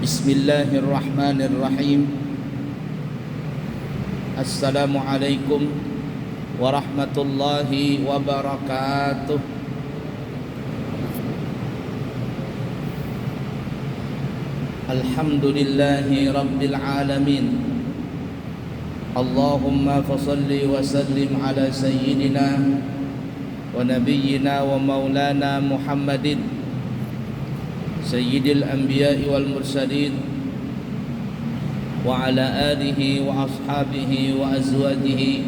Bismillahirrahmanirrahim. Assalamualaikum warahmatullahi wabarakatuh. Alhamdulillahi rabbil alamin. Allahumma fasalli wa sallim ala sayyidina wa nabiyyina wa maulana Muhammadin Sayyidil Anbiya'i wal Mursalin wa ala alihi wa ashabihi wa azwajihi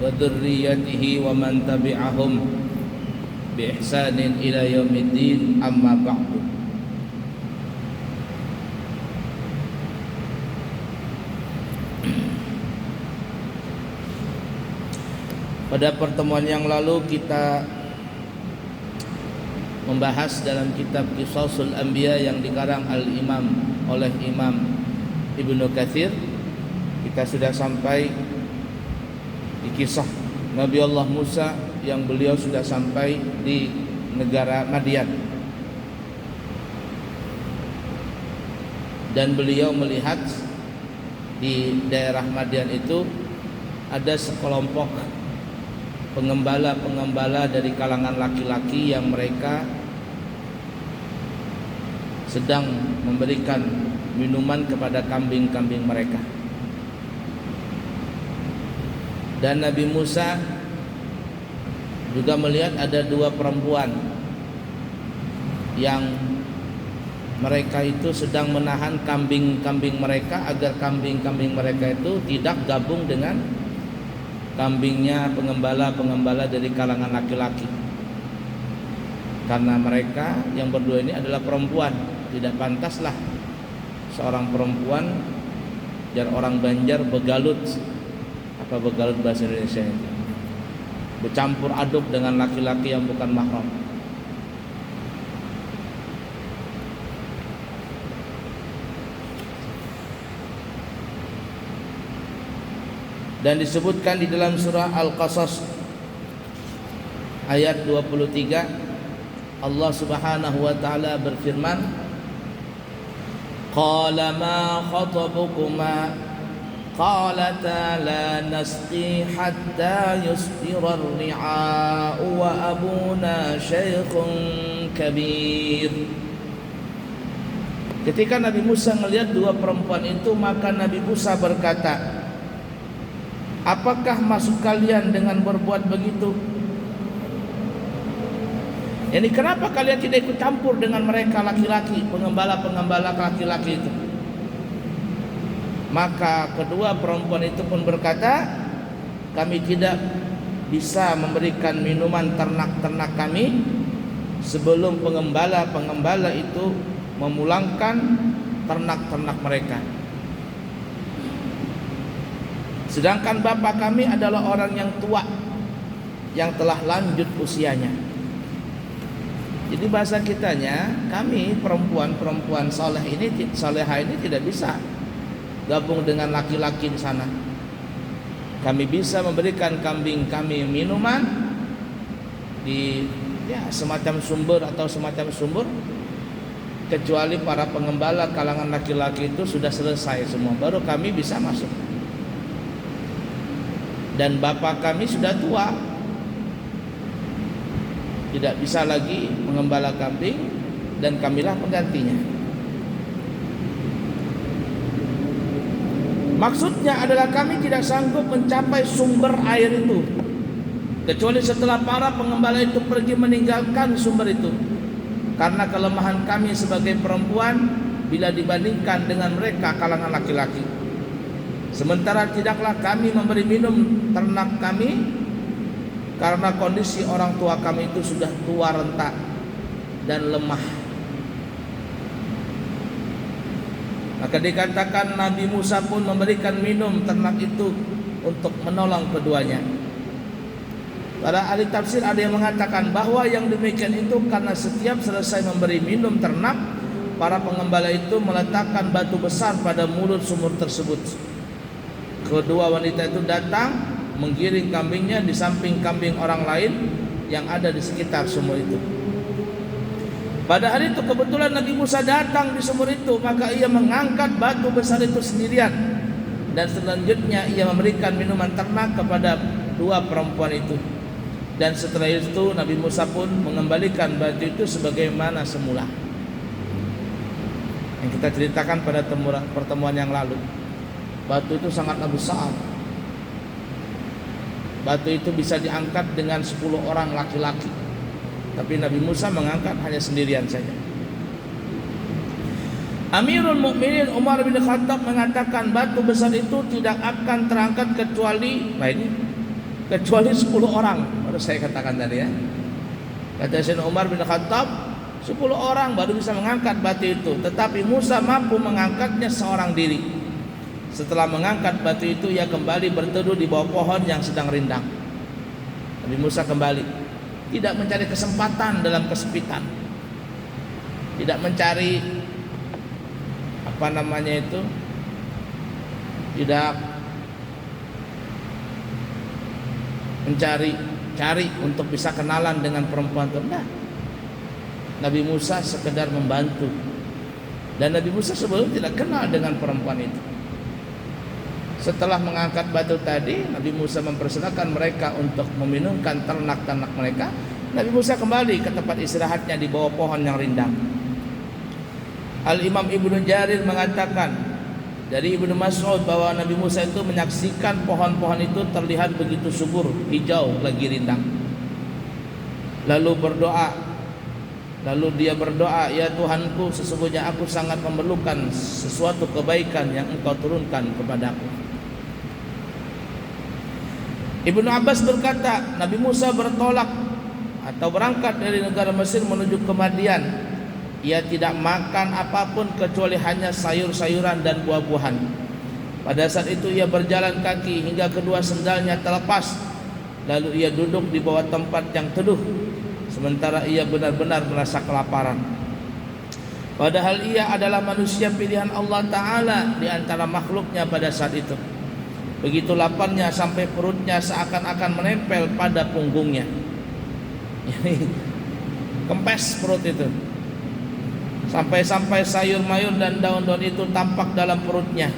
wa dhurriyyatihi wa man tabi'ahum bi ihsanin ila yaumiddin, amma ba'du. Pada pertemuan yang lalu kita membahas dalam kitab Qisasul Anbiya yang dikarang oleh Imam Ibnu Katsir. Kita sudah sampai di kisah Nabi Allah Musa yang beliau sudah sampai di negara Madian, dan beliau melihat di daerah Madian itu ada sekelompok pengembala dari kalangan laki-laki yang mereka sedang memberikan minuman kepada kambing-kambing mereka. Dan Nabi Musa juga melihat ada dua perempuan yang mereka itu sedang menahan kambing-kambing mereka agar kambing-kambing mereka itu tidak gabung dengan kambingnya pengembala dari kalangan laki-laki, karena mereka yang berdua ini adalah perempuan. Tidak pantaslah seorang perempuan dan orang Banjar begalut, apa begalut bahasa Indonesia itu, bercampur aduk dengan laki-laki yang bukan mahram. Dan disebutkan di dalam surah Al-Qasas ayat 23, Allah Subhanahu wa taala berfirman, qala ma khatabukuma qalata la nasqi hatta yusdira ar-ri'a'u wa abuna shaykhun kabir. Ketika Nabi Musa melihat dua perempuan itu, maka Nabi Musa berkata, apakah maksud kalian dengan berbuat begitu? Ini kenapa kalian tidak ikut campur dengan mereka laki-laki, pengembala laki-laki itu? Maka kedua perempuan itu pun berkata, kami tidak bisa memberikan minuman ternak-ternak kami sebelum pengembala itu memulangkan ternak-ternak mereka. Sedangkan bapak kami adalah orang yang tua, yang telah lanjut usianya. Jadi bahasa kitanya, kami perempuan salehah ini tidak bisa gabung dengan laki-laki di sana. Kami bisa memberikan kambing kami minuman di semacam sumber, kecuali para pengembala kalangan laki-laki itu sudah selesai semua, baru kami bisa masuk. Dan bapak kami sudah tua, tidak bisa lagi mengembala kambing, dan kamilah penggantinya. Maksudnya adalah kami tidak sanggup mencapai sumber air itu kecuali setelah para pengembala itu pergi meninggalkan sumber itu, karena kelemahan kami sebagai perempuan bila dibandingkan dengan mereka kalangan laki-laki. Sementara tidaklah kami memberi minum ternak kami karena kondisi orang tua kami itu sudah tua renta dan lemah. Maka dikatakan Nabi Musa pun memberikan minum ternak itu untuk menolong keduanya. Para ahli tafsir ada yang mengatakan bahwa yang demikian itu karena setiap selesai memberi minum ternak, para pengembala itu meletakkan batu besar pada mulut sumur tersebut. Kedua wanita itu datang menggiring kambingnya di samping kambing orang lain yang ada di sekitar sumur itu. Pada hari itu kebetulan Nabi Musa datang di sumur itu, maka ia mengangkat batu besar itu sendirian, dan selanjutnya ia memberikan minuman ternak kepada dua perempuan itu. Dan setelah itu Nabi Musa pun mengembalikan batu itu sebagaimana semula, yang kita ceritakan pada pertemuan yang lalu. Batu itu sangatlah besar. Batu itu bisa diangkat dengan 10 orang laki-laki, tapi Nabi Musa mengangkat hanya sendirian saja. Amirul Mukminin Umar bin Khattab mengatakan batu besar itu tidak akan terangkat kecuali 10 orang. Baru saya katakan tadi ya. Kata Sayyidina Umar bin Khattab, 10 orang baru bisa mengangkat batu itu, tetapi Musa mampu mengangkatnya seorang diri. Setelah mengangkat batu itu, ia kembali berteduh di bawah pohon yang sedang rindang. Nabi Musa kembali, tidak mencari kesempatan dalam kesepitan, tidak mencari tidak mencari untuk bisa kenalan dengan perempuan itu. Nah, Nabi Musa sekedar membantu, dan Nabi Musa sebelumnya tidak kenal dengan perempuan itu. Setelah mengangkat batu tadi, Nabi Musa mempersilahkan mereka untuk meminumkan ternak-ternak mereka. Nabi Musa kembali ke tempat istirahatnya di bawah pohon yang rindang. Al-Imam Ibnu Jarir mengatakan dari Ibnu Mas'ud bahwa Nabi Musa itu menyaksikan pohon-pohon itu terlihat begitu subur, hijau, lagi rindang. Lalu dia berdoa, "Ya Tuhanku, sesungguhnya aku sangat memerlukan sesuatu kebaikan yang Engkau turunkan kepadaku." Ibnu Abbas berkata, Nabi Musa bertolak atau berangkat dari negara Mesir menuju ke Madian. Ia tidak makan apapun kecuali hanya sayur-sayuran dan buah-buahan. Pada saat itu ia berjalan kaki hingga kedua sendalnya terlepas. Lalu ia duduk di bawah tempat yang teduh, sementara ia benar-benar merasa kelaparan. Padahal ia adalah manusia pilihan Allah Ta'ala di antara makhluknya pada saat itu. Begitu laparnya sampai perutnya seakan-akan menempel pada punggungnya. Ini kempes perut itu. Sampai-sampai sayur-mayur dan daun-daun itu tampak dalam perutnya.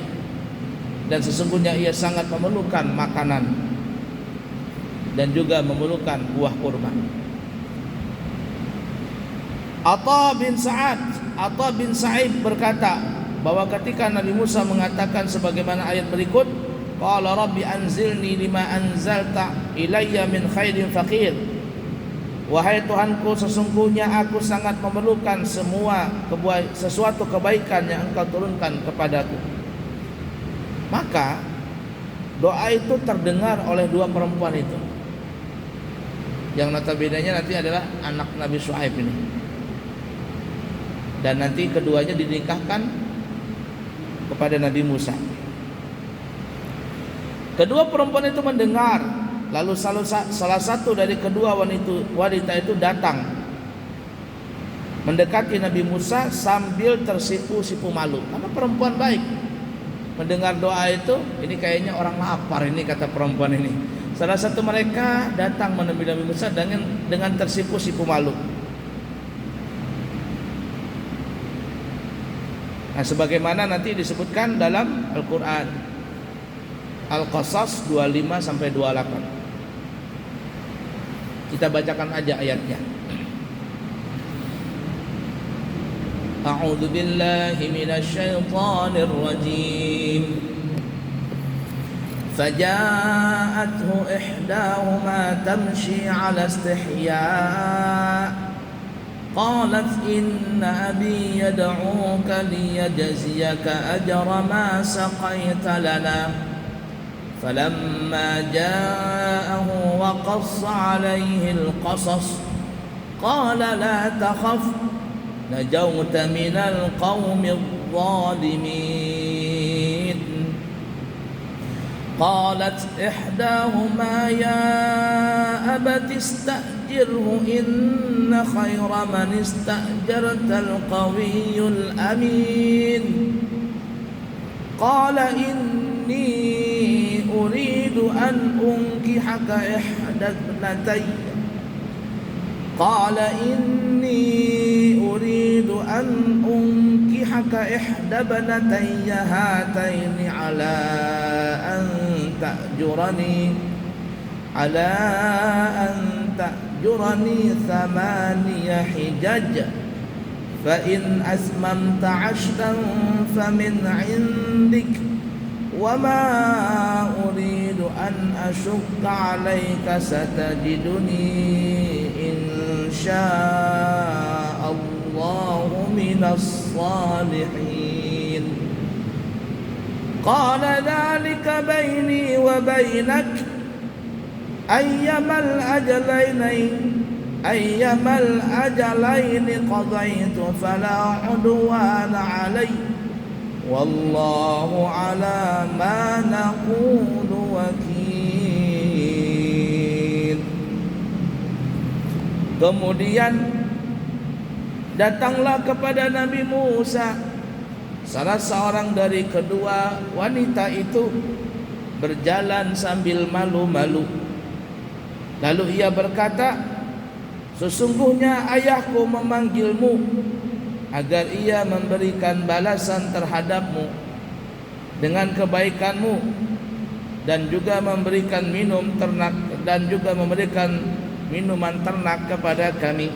Dan sesungguhnya ia sangat memerlukan makanan dan juga memerlukan buah kurma. Atha bin Sa'id berkata bahwa ketika Nabi Musa mengatakan sebagaimana ayat berikut, qala rabbi anzilni lima anzalta ilayya min khairin faqir. Wahai Tuhanku, sesungguhnya aku sangat memerlukan sesuatu kebaikan yang Engkau turunkan kepadaku. Maka doa itu terdengar oleh dua perempuan itu, yang notabene-nya nanti adalah anak Nabi Syuaib ini. Dan nanti keduanya dinikahkan kepada Nabi Musa. Kedua perempuan itu mendengar, lalu salah satu dari kedua wanita itu datang mendekati Nabi Musa sambil tersipu-sipu malu. Karena perempuan baik, mendengar doa itu, ini kayaknya orang lapar ini, kata perempuan ini. Salah satu mereka datang menemui Nabi Musa dengan tersipu-sipu malu. Nah, sebagaimana nanti disebutkan dalam Al-Quran Al-Qasas 25-28. Kita bacakan aja ayatnya. A'udzu billahi minasy syaithanir rajim. Faja'athu ihdahuma tamshi 'ala istihya'. قالت إن أبي يدعوك ليجزيك أجر ما سقيت لنا فلما جاءه وقص عليه القصص قال لا تخف نجوت من القوم الظالمين قالت إحداهما يا أبت استأجره إن خير من استأجرت القوي الأمين قال إني أريد أن أنكحك إحدى ابنتي Qala inni uridu an unkihaka ihda banatayya hataini ala an ta'jurani thamaniya hijaj fa in asmamta 'ashran famin 'indik wa ma uridu an ashukka 'alaika satajiduni insya'allahu minas salihin. Qala dhalika baini wa bainak ayyamal ajalaini qadaitu fala udwana alayya wallahu ala ma naqulu wakil. Kemudian datanglah kepada Nabi Musa salah seorang dari kedua wanita itu berjalan sambil malu-malu. Lalu ia berkata, sesungguhnya ayahku memanggilmu agar ia memberikan balasan terhadapmu dengan kebaikanmu dan juga memberikan minuman ternak kepada kami.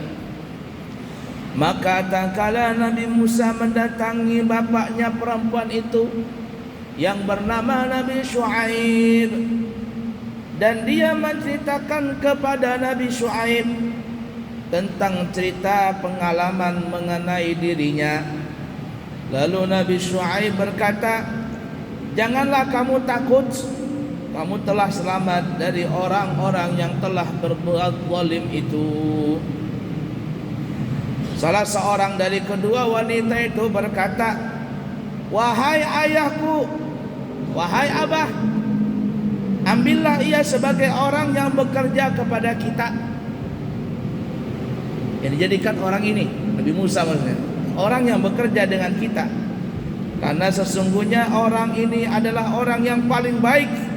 Maka tatkala Nabi Musa mendatangi bapaknya perempuan itu yang bernama Nabi Syuaib, dan dia menceritakan kepada Nabi Syuaib tentang cerita pengalaman mengenai dirinya. Lalu Nabi Syuaib berkata, janganlah kamu takut, kamu telah selamat dari orang-orang yang telah berbuat zalim itu. Salah seorang dari kedua wanita itu berkata, wahai ayahku, wahai abah, ambillah ia sebagai orang yang bekerja kepada kita. Yang dijadikan orang ini, Nabi Musa maksudnya, orang yang bekerja dengan kita. Karena sesungguhnya orang ini adalah orang yang paling baik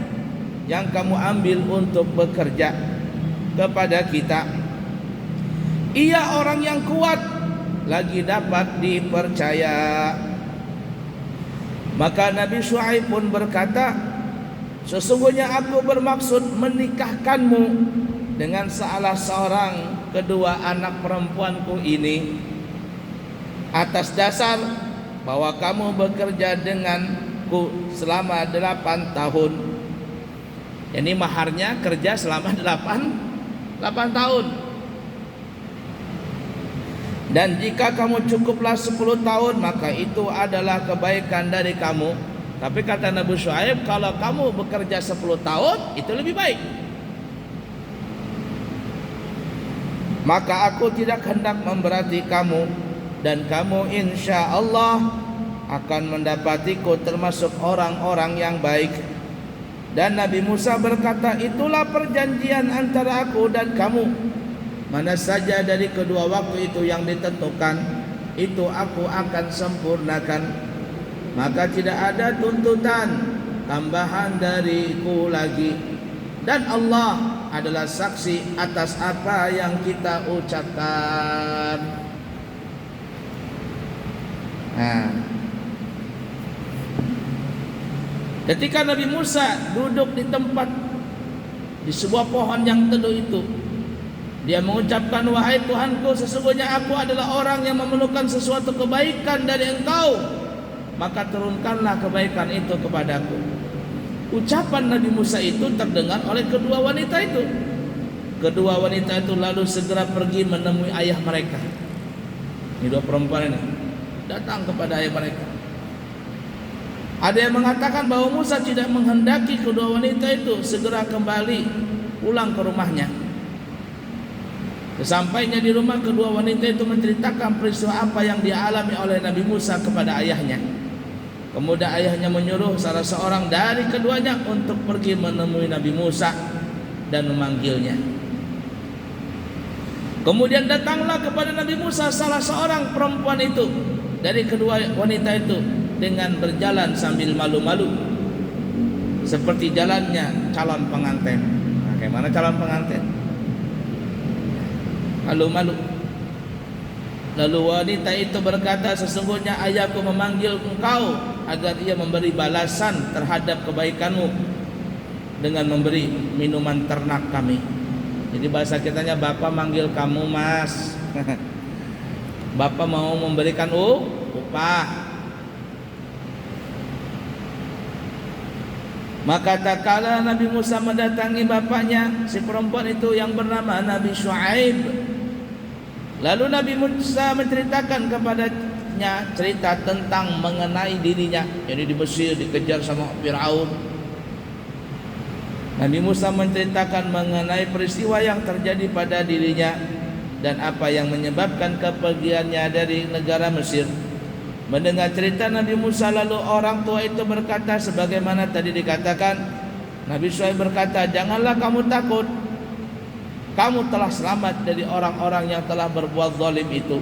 yang kamu ambil untuk bekerja kepada kita. Ia orang yang kuat, lagi dapat dipercaya. Maka Nabi Syuaib pun berkata, sesungguhnya aku bermaksud menikahkanmu dengan salah seorang kedua anak perempuanku ini atas dasar bahwa kamu bekerja denganku selama 8 tahun. Ini maharnya kerja selama 8 tahun. Dan jika kamu cukuplah 10 tahun, maka itu adalah kebaikan dari kamu. Tapi kata Nabi Syuaib, kalau kamu bekerja 10 tahun, itu lebih baik. Maka aku tidak hendak memberati kamu, dan kamu insya Allah akan mendapatiku termasuk orang-orang yang baik. Dan Nabi Musa berkata, itulah perjanjian antara aku dan kamu. Mana saja dari kedua waktu itu yang ditentukan, itu aku akan sempurnakan. Maka tidak ada tuntutan tambahan dariku lagi. Dan Allah adalah saksi atas apa yang kita ucapkan. Nah, ketika Nabi Musa duduk di tempat di sebuah pohon yang teduh itu, dia mengucapkan, wahai Tuhanku, sesungguhnya aku adalah orang yang memerlukan sesuatu kebaikan dari Engkau, maka turunkanlah kebaikan itu kepadaku. Ucapan Nabi Musa itu terdengar oleh kedua wanita itu. Kedua wanita itu lalu segera pergi menemui ayah mereka. Ini dua perempuan ini datang kepada ayah mereka. Ada yang mengatakan bahwa Musa tidak menghendaki kedua wanita itu segera kembali pulang ke rumahnya. Sesampainya di rumah, kedua wanita itu menceritakan peristiwa apa yang dialami oleh Nabi Musa kepada ayahnya. Kemudian ayahnya menyuruh salah seorang dari keduanya untuk pergi menemui Nabi Musa dan memanggilnya. Kemudian datanglah kepada Nabi Musa salah seorang perempuan itu dari kedua wanita itu dengan berjalan sambil malu-malu, seperti jalannya calon pengantin. Nah, bagaimana calon pengantin? malu-malu. Lalu wanita itu berkata, sesungguhnya ayahku memanggil engkau agar ia memberi balasan terhadap kebaikanmu dengan memberi minuman ternak kami. Jadi bahasa kitanya, bapak manggil kamu mas. Bapak mau memberikan upah. Maka tak kala Nabi Musa mendatangi bapaknya, si perempuan itu yang bernama Nabi Syuaib. Lalu Nabi Musa menceritakan kepadanya cerita tentang mengenai dirinya. Jadi di Mesir dikejar sama Firaun. Nabi Musa menceritakan mengenai peristiwa yang terjadi pada dirinya dan apa yang menyebabkan kepergiannya dari negara Mesir. Mendengar cerita Nabi Musa, lalu orang tua itu berkata sebagaimana tadi dikatakan. Nabi Syuaib berkata, janganlah kamu takut, kamu telah selamat dari orang-orang yang telah berbuat zalim itu.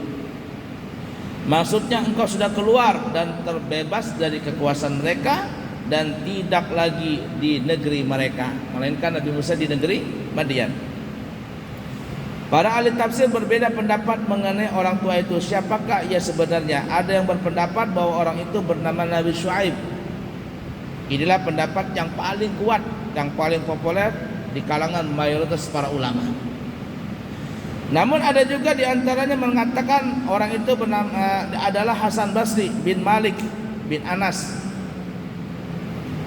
Maksudnya engkau sudah keluar dan terbebas dari kekuasaan mereka dan tidak lagi di negeri mereka, melainkan Nabi Musa di negeri Madian. Para ahli tafsir berbeda pendapat mengenai orang tua itu. Siapakah ia sebenarnya? Ada yang berpendapat bahwa orang itu bernama Nabi Syuaib. Inilah pendapat yang paling kuat, yang paling populer di kalangan mayoritas para ulama. Namun ada juga di antaranya mengatakan orang itu adalah Hasan Basri bin Malik bin Anas.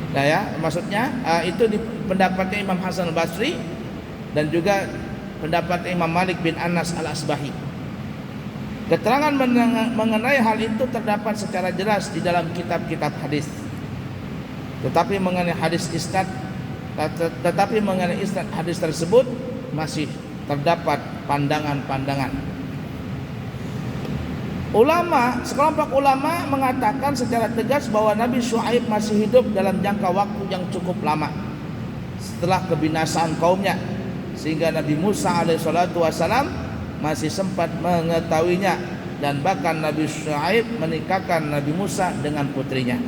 Nah ya, maksudnya itu di pendapatnya Imam Hasan Basri dan juga pendapat Imam Malik bin Anas al-Asbahi. Keterangan mengenai hal itu terdapat secara jelas di dalam kitab-kitab hadis. Tetapi mengenai isnad hadis tersebut masih terdapat pandangan-pandangan. Sekelompok ulama mengatakan secara tegas bahwa Nabi Syuaib masih hidup dalam jangka waktu yang cukup lama setelah kebinasaan kaumnya, sehingga Nabi Musa alaihissalam masih sempat mengetahuinya, dan bahkan Nabi Syuaib menikahkan Nabi Musa dengan putrinya.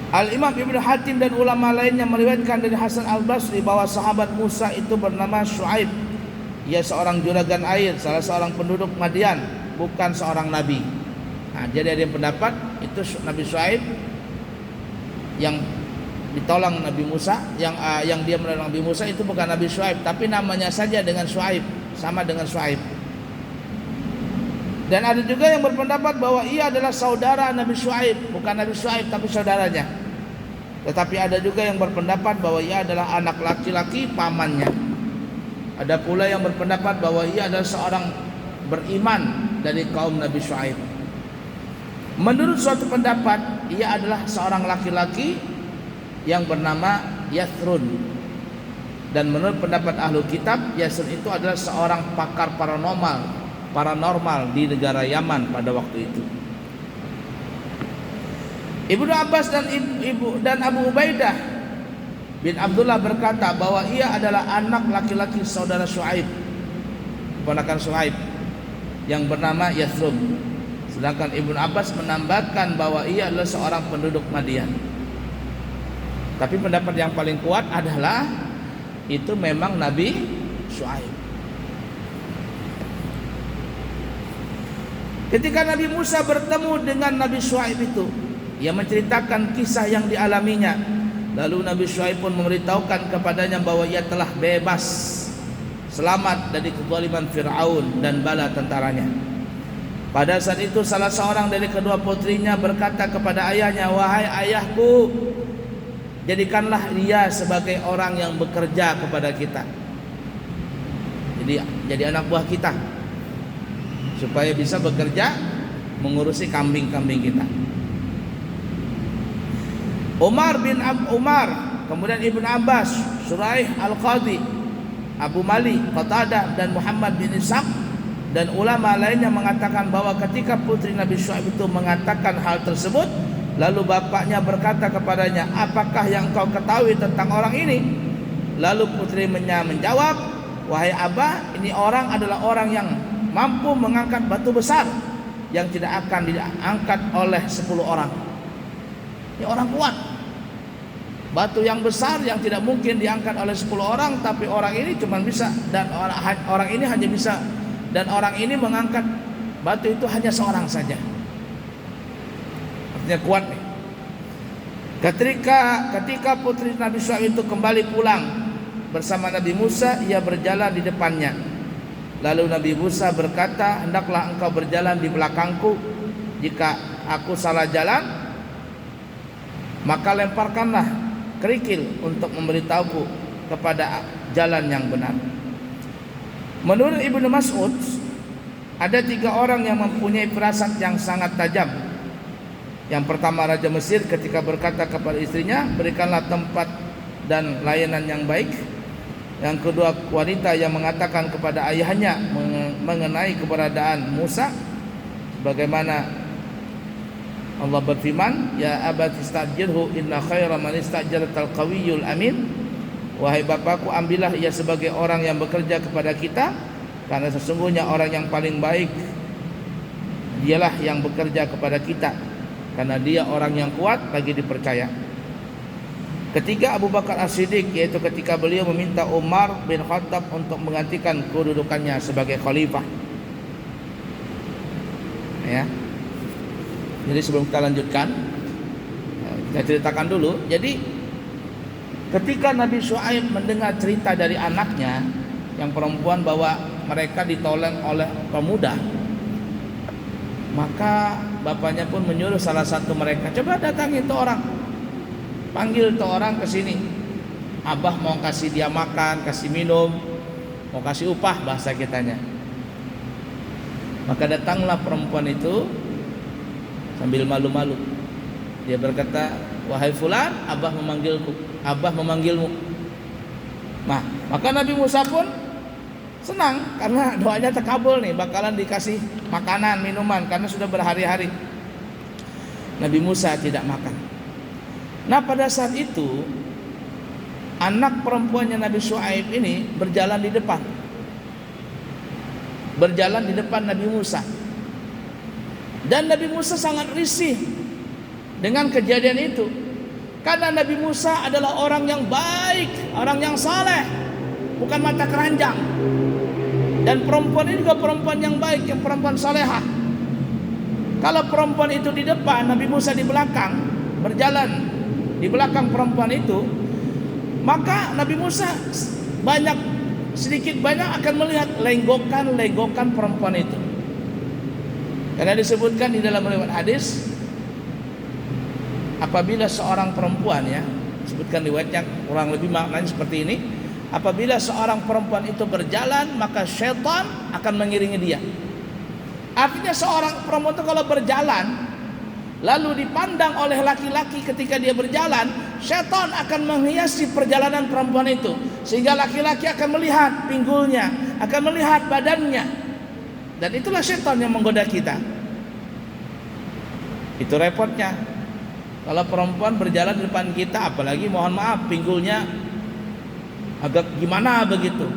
Al-Imam Ibnu Hatim dan ulama lainnya meriwayatkan dari Hasan al-Basri bahwa sahabat Musa itu bernama Syuaib. Ia seorang juragan air, salah seorang penduduk Madian, bukan seorang nabi. Nah, jadi ada yang pendapat itu Nabi Syuaib yang ditolong Nabi Musa, yang dia menolong Nabi Musa itu bukan Nabi Syuaib, tapi namanya saja dengan Syuaib, sama dengan Syuaib. Dan ada juga yang berpendapat bahwa ia adalah saudara Nabi Syuaib, bukan Nabi Syuaib tapi saudaranya. Tetapi ada juga yang berpendapat bahwa ia adalah anak laki-laki pamannya. Ada pula yang berpendapat bahwa ia adalah seorang beriman dari kaum Nabi Syuaib. Menurut suatu pendapat, ia adalah seorang laki-laki yang bernama Yathrun. Dan menurut pendapat ahlu kitab, Yathrun itu adalah seorang pakar paranormal di negara Yaman pada waktu itu. Ibnu Abbas dan Abu Ubaidah bin Abdullah berkata bahwa ia adalah anak laki-laki saudara Syuaib, ponakan Syuaib yang bernama Yathrun. Sedangkan Ibnu Abbas menambahkan bahwa ia adalah seorang penduduk Madian. Tapi pendapat yang paling kuat adalah itu memang Nabi Syuaib. Ketika Nabi Musa bertemu dengan Nabi Syuaib itu, ia menceritakan kisah yang dialaminya. Lalu Nabi Syuaib pun memberitahukan kepadanya bahwa ia telah bebas, selamat dari kezaliman Fir'aun dan bala tentaranya. Pada saat itu salah seorang dari kedua putrinya berkata kepada ayahnya, "Wahai ayahku, jadikanlah dia sebagai orang yang bekerja kepada kita. Jadi anak buah kita, supaya bisa bekerja mengurusi kambing-kambing kita." Umar, kemudian Ibn Abbas, Suraih Al-Qadhi, Abu Mali, Qatadah dan Muhammad bin Ishaq dan ulama lainnya mengatakan bahwa ketika putri Nabi Syuaib itu mengatakan hal tersebut, lalu bapaknya berkata kepadanya, "Apakah yang kau ketahui tentang orang ini?" Lalu putrinya menjawab, "Wahai Abah, ini orang adalah orang yang mampu mengangkat batu besar yang tidak akan diangkat oleh 10 orang. Ini orang kuat. Batu yang besar yang tidak mungkin diangkat oleh 10 orang, tapi orang ini cuma bisa, dan orang ini hanya bisa, dan orang ini mengangkat batu itu hanya seorang saja. Artinya kuat nih. Ketika putri Nabi Syuaib itu kembali pulang bersama Nabi Musa, ia berjalan di depannya. Lalu Nabi Musa berkata, hendaklah engkau berjalan di belakangku. Jika aku salah jalan, maka lemparkanlah kerikil untuk memberitahuku kepada jalan yang benar. Menurut Ibnu Mas'ud, ada 3 orang yang mempunyai firasat yang sangat tajam. Yang pertama Raja Mesir ketika berkata kepada istrinya, berikanlah tempat dan layanan yang baik. Yang kedua wanita yang mengatakan kepada ayahnya mengenai keberadaan Musa, sebagaimana Allah berfirman, ya abati istajirhu inna khaira man istajartal qawiyul amin. Wahai bapakku, ambillah ia sebagai orang yang bekerja kepada kita, karena sesungguhnya orang yang paling baik dialah yang bekerja kepada kita, karena dia orang yang kuat lagi dipercaya. Ketiga Abu Bakar As-Siddiq, yaitu ketika beliau meminta Umar bin Khattab untuk menggantikan kedudukannya sebagai khalifah. Ya. Jadi sebelum kita lanjutkan, kita ceritakan dulu. Jadi ketika Nabi Syuaib mendengar cerita dari anaknya yang perempuan bahwa mereka ditolong oleh pemuda, maka bapaknya pun menyuruh salah satu mereka, coba datangi itu orang, panggil itu orang ke sini. Abah mau kasih dia makan, kasih minum, mau kasih upah bahasa kitanya. Maka datanglah perempuan itu sambil malu-malu. Dia berkata, wahai fulan, Abah memanggilku, Abah memanggilmu. Nah, maka Nabi Musa pun senang karena doanya terkabul nih, bakalan dikasih makanan, minuman, karena sudah berhari-hari Nabi Musa tidak makan. Nah, pada saat itu anak perempuannya Nabi Syuaib ini berjalan di depan. Berjalan di depan Nabi Musa. Dan Nabi Musa sangat risih dengan kejadian itu, karena Nabi Musa adalah orang yang baik, orang yang saleh, bukan mata keranjang. Dan perempuan ini juga perempuan yang baik, yang perempuan salehah. Kalau perempuan itu di depan, Nabi Musa di belakang, berjalan di belakang perempuan itu, maka Nabi Musa sedikit banyak akan melihat lenggokan perempuan itu. Karena disebutkan di dalam riwayat hadis, apabila seorang perempuan, ya, disebutkan riwayatnya kurang lebih maknanya seperti ini, apabila seorang perempuan itu berjalan, maka syaitan akan mengiringi dia. Artinya seorang perempuan itu kalau berjalan lalu dipandang oleh laki-laki ketika dia berjalan, syaitan akan menghiasi perjalanan perempuan itu, sehingga laki-laki akan melihat pinggulnya, akan melihat badannya. Dan itulah syaitan yang menggoda kita. Itu repotnya kalau perempuan berjalan di depan kita, apalagi mohon maaf pinggulnya agak gimana begitu.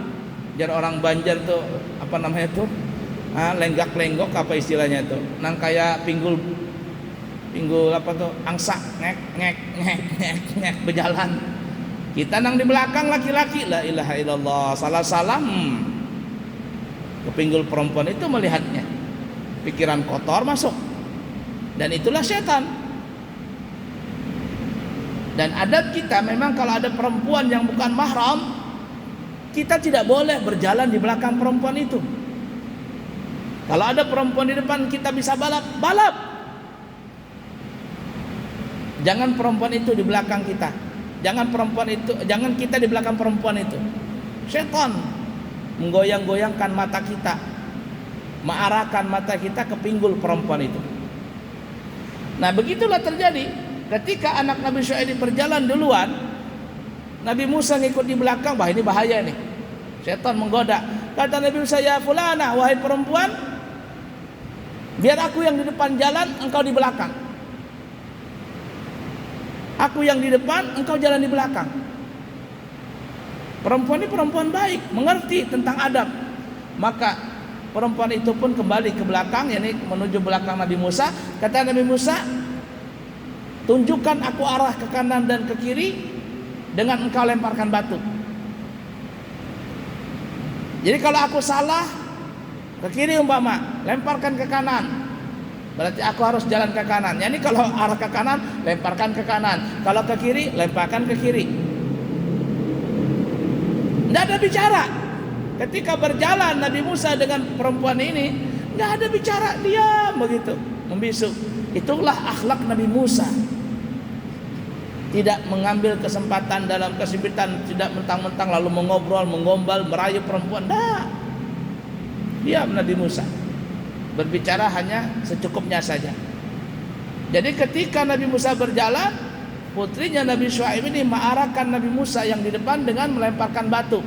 Jar orang Banjar tuh apa namanya tuh? Lenggak-lenggok apa istilahnya tuh? Nang kayak pinggul apa tuh? Angsa ngek berjalan. Kita nang di belakang laki-laki, la ilaha illallah, salah ke pinggul perempuan itu melihatnya, pikiran kotor masuk, dan itulah setan. Dan adat kita memang kalau ada perempuan yang bukan mahram, kita tidak boleh berjalan di belakang perempuan itu. Kalau ada perempuan di depan, kita bisa balap. Jangan perempuan itu di belakang kita. Jangan kita di belakang perempuan itu. Setan menggoyang-goyangkan mata kita, mengarahkan mata kita ke pinggul perempuan itu. Nah, begitulah terjadi ketika anak Nabi Syuaib berjalan duluan, Nabi Musa ngikut di belakang. Wah, ini bahaya nih, setan menggoda. Kata Nabi Musa, ya fulana, wahai perempuan, biar aku yang di depan jalan, engkau di belakang. Aku yang di depan, engkau jalan di belakang. Perempuan ini perempuan baik, mengerti tentang adab. Maka perempuan itu pun kembali ke belakang, yakni menuju belakang Nabi Musa. Kata Nabi Musa, tunjukkan aku arah ke kanan dan ke kiri, dengan engkau lemparkan batu. Jadi kalau aku salah ke kiri umpama, lemparkan ke kanan, berarti aku harus jalan ke kanan. Yani kalau arah ke kanan, lemparkan ke kanan. Kalau ke kiri, lemparkan ke kiri. Tidak ada bicara. Ketika berjalan Nabi Musa dengan perempuan ini, tidak ada bicara, diam begitu, membisu. Itulah akhlak Nabi Musa. Tidak mengambil kesempatan dalam kesempitan, tidak mentang-mentang lalu mengobrol, mengombal, merayu perempuan. Tidak. Diam Nabi Musa. Berbicara hanya secukupnya saja. Jadi ketika Nabi Musa berjalan, putrinya Nabi Syuaib ini mengarahkan Nabi Musa yang di depan dengan melemparkan batu.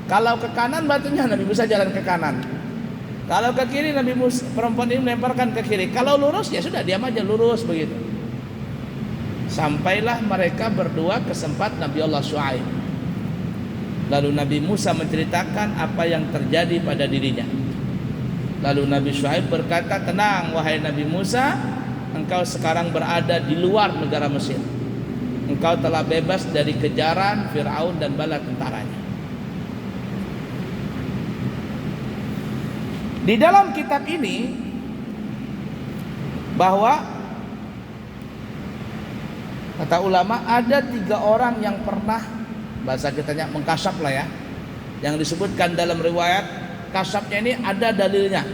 Kalau ke kanan batunya, Nabi Musa jalan ke kanan. Kalau ke kiri, Nabi Musa, perempuan ini melemparkan ke kiri. Kalau lurus, ya sudah, diam aja, lurus begitu. Sampailah mereka berdua ke tempat Nabi Allah Syuaib. Lalu Nabi Musa menceritakan apa yang terjadi pada dirinya. Lalu Nabi Syuaib berkata, tenang wahai Nabi Musa, engkau sekarang berada di luar negara Mesir. Engkau telah bebas dari kejaran Fir'aun dan bala tentaranya. Di dalam kitab ini bahwa kata ulama ada 3 orang yang pernah, bahasa kitanya mengkasap lah ya, yang disebutkan dalam riwayat. Kasapnya ini ada dalilnya.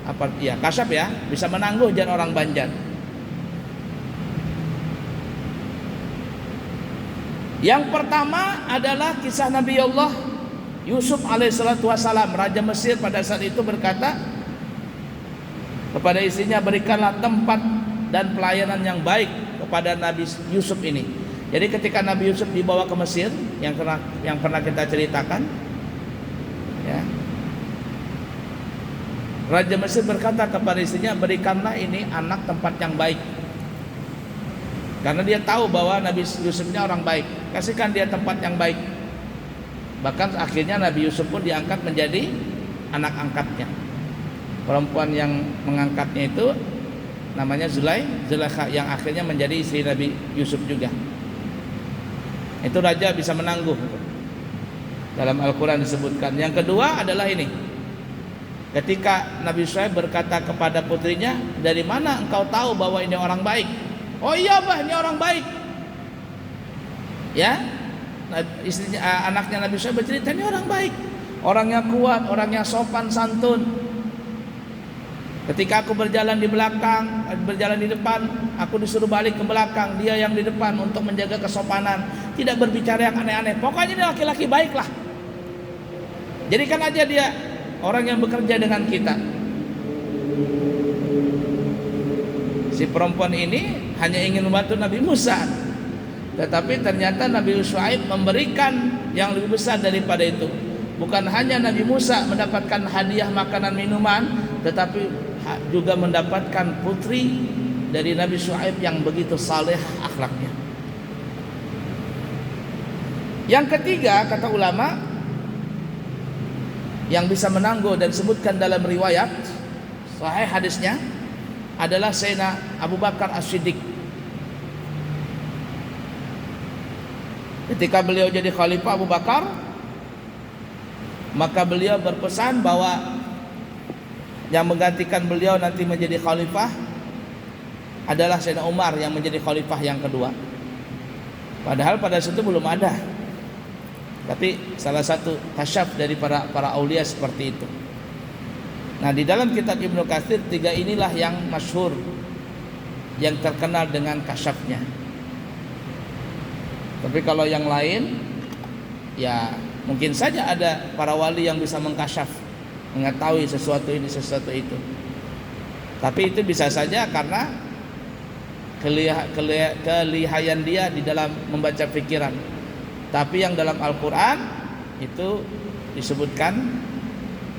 Apa ya? Kasap ya, bisa menangguh jan orang Banjar. Yang pertama adalah kisah Nabi Allah Yusuf alaihissalatu wassalam. Raja Mesir pada saat itu berkata kepada istrinya, berikanlah tempat dan pelayanan yang baik kepada Nabi Yusuf ini. Jadi ketika Nabi Yusuf dibawa ke Mesir, yang pernah kita ceritakan, ya, Raja Mesir berkata kepada istrinya, berikanlah ini anak tempat yang baik. Karena dia tahu bahwa Nabi Yusuf ini orang baik, kasihkan dia tempat yang baik. Bahkan akhirnya Nabi Yusuf pun diangkat menjadi anak angkatnya. Perempuan yang mengangkatnya itu namanya Zulaikha, yang akhirnya menjadi istri Nabi Yusuf juga. Itu raja bisa menangguh. Dalam Al-Quran disebutkan. Yang kedua adalah ini. Ketika Nabi Syuaib berkata kepada putrinya, dari mana engkau tahu bahwa ini orang baik? Oh iya bah, ini orang baik. Ya, istrinya, anaknya Nabi Syuaib bercerita, ini orang baik, orangnya kuat, orangnya sopan santun. Ketika aku berjalan di belakang, berjalan di depan, aku disuruh balik ke belakang, dia yang di depan untuk menjaga kesopanan, tidak berbicara yang aneh-aneh. Pokoknya ini laki-laki baik lah. Jadikan aja dia orang yang bekerja dengan kita. Si perempuan ini hanya ingin membantu Nabi Musa, tetapi ternyata Nabi Syuaib memberikan yang lebih besar daripada itu. Bukan hanya Nabi Musa mendapatkan hadiah makanan minuman, tetapi juga mendapatkan putri dari Nabi Syuaib yang begitu saleh akhlaknya. Yang ketiga, kata ulama, yang bisa menangguh dan disebutkan dalam riwayat sahih hadisnya adalah Sayyidina Abu Bakar As-Siddiq. Ketika beliau jadi khalifah Abu Bakar, maka beliau berpesan bahwa yang menggantikan beliau nanti menjadi khalifah adalah Sayyidina Umar yang menjadi khalifah yang kedua. Padahal pada saat itu belum ada. Tapi salah satu kasyaf dari para aulia seperti itu. Nah, di dalam kitab Ibnu Katsir, 3 inilah yang masyhur, yang terkenal dengan kasyafnya. Tapi kalau yang lain, ya mungkin saja ada para wali yang bisa mengkasyaf, mengetahui sesuatu ini, sesuatu itu. Tapi itu bisa saja karena kelihayan dia di dalam membaca pikiran. Tapi yang dalam Al-Quran itu disebutkan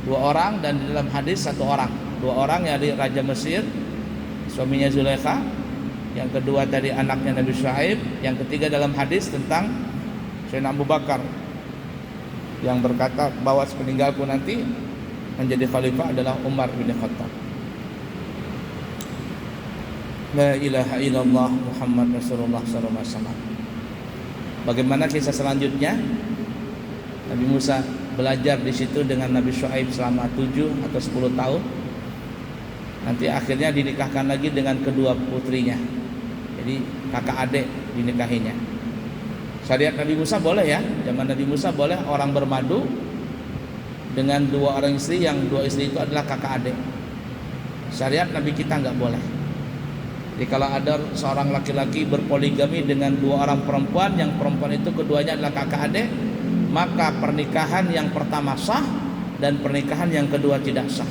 2 orang, dan di dalam hadis 1 orang. 2 orang yang dari Raja Mesir, suaminya Zulaikha. Yang kedua dari anaknya Nabi Syuaib. Yang ketiga dalam hadis tentang Sayyidina Abu Bakar yang berkata bahwa sepeninggalku nanti menjadi khalifah adalah Umar bin Khattab. La ilaha illallah Muhammad Rasulullah sallallahu alaihi wasallam. Bagaimana kisah selanjutnya? Nabi Musa belajar di situ dengan Nabi Syuaib selama 7 atau 10 tahun. Nanti akhirnya dinikahkan lagi dengan kedua putrinya. Jadi kakak adik dinikahinya. Syariat Nabi Musa boleh ya, zaman Nabi Musa boleh orang bermadu dengan 2 orang istri, yang 2 istri itu adalah kakak adik. Syariat Nabi kita nggak boleh. Jadi kalau ada seorang laki-laki berpoligami dengan 2 orang perempuan, yang perempuan itu keduanya adalah kakak adik, maka pernikahan yang pertama sah dan pernikahan yang kedua tidak sah.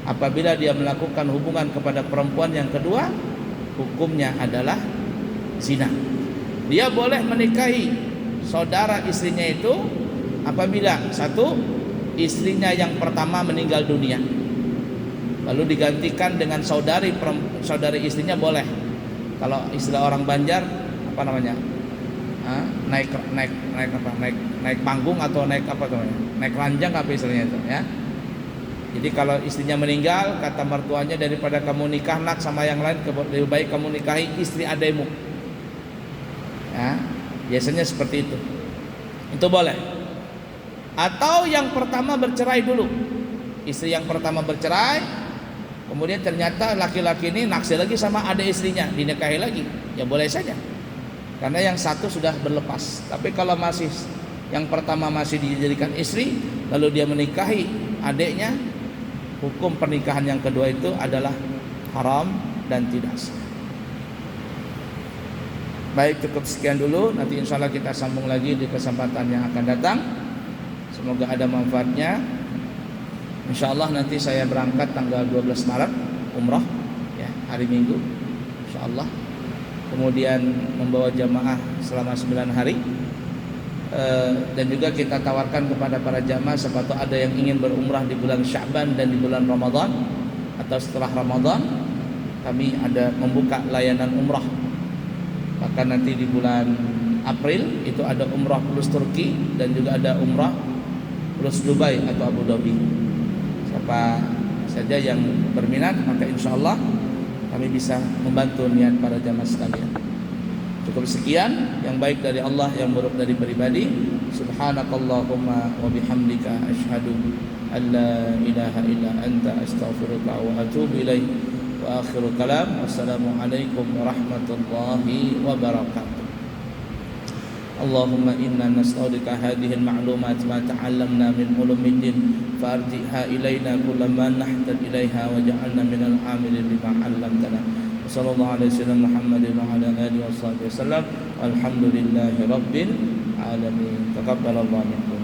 Apabila dia melakukan hubungan kepada perempuan yang kedua, hukumnya adalah zina. Dia boleh menikahi saudara istrinya itu apabila satu, istrinya yang pertama meninggal dunia, lalu digantikan dengan saudari istrinya boleh. Kalau istilah orang Banjar apa namanya? Naik panggung atau naik apa namanya? Naik ranjang apa istilahnya itu ya. Jadi kalau istrinya meninggal, kata mertuanya, daripada kamu nikah nak sama yang lain, lebih baik kamu nikahi istri ademu. Ya, biasanya seperti itu. Itu boleh. Atau yang pertama bercerai dulu. Istri yang pertama bercerai, kemudian ternyata laki-laki ini naksir lagi sama adik istrinya, dinikahi lagi. Ya boleh saja. Karena yang satu sudah berlepas. Tapi kalau masih yang pertama masih dijadikan istri, lalu dia menikahi adiknya, hukum pernikahan yang kedua itu adalah haram dan tidak sah. Baik, cukup sekian dulu. Nanti insya Allah kita sambung lagi di kesempatan yang akan datang. Semoga ada manfaatnya. Insya Allah nanti saya berangkat tanggal 12 Maret umrah ya, hari Minggu insya Allah. Kemudian membawa jamaah selama 9 hari. Dan juga kita tawarkan kepada para jamaah, siapa tahu ada yang ingin berumrah di bulan Sya'ban dan di bulan Ramadan atau setelah Ramadan, kami ada membuka layanan umrah. Bahkan nanti di bulan April itu ada umrah plus Turki dan juga ada umrah plus Dubai atau Abu Dhabi. Siapa saja yang berminat, maka insya Allah kami bisa membantu niat para jamaah sekalian. Cukup sekian, yang baik dari Allah, yang buruk dari pribadi. Subhanakallahumma wa bihamdika asyhadu an la ilaha illa anta astaghfiruka wa atubu ilaik. Wa akhiru kalam, wassalamualaikum warahmatullahi wabarakatuh. Allahumma inna nas'aluka hadhihi al-ma'lumat ma ta'allamna min ulumiddin farji'ha ilayna kullama nahtaj ilayha waj'alna minal 'amilin bima 'allamtana. Sallallahu alaihi wasallam Muhammadin wa ala alihi washabihi wasallam. Alhamdulillahi rabbil alamin. Taqabbalallahu minkum.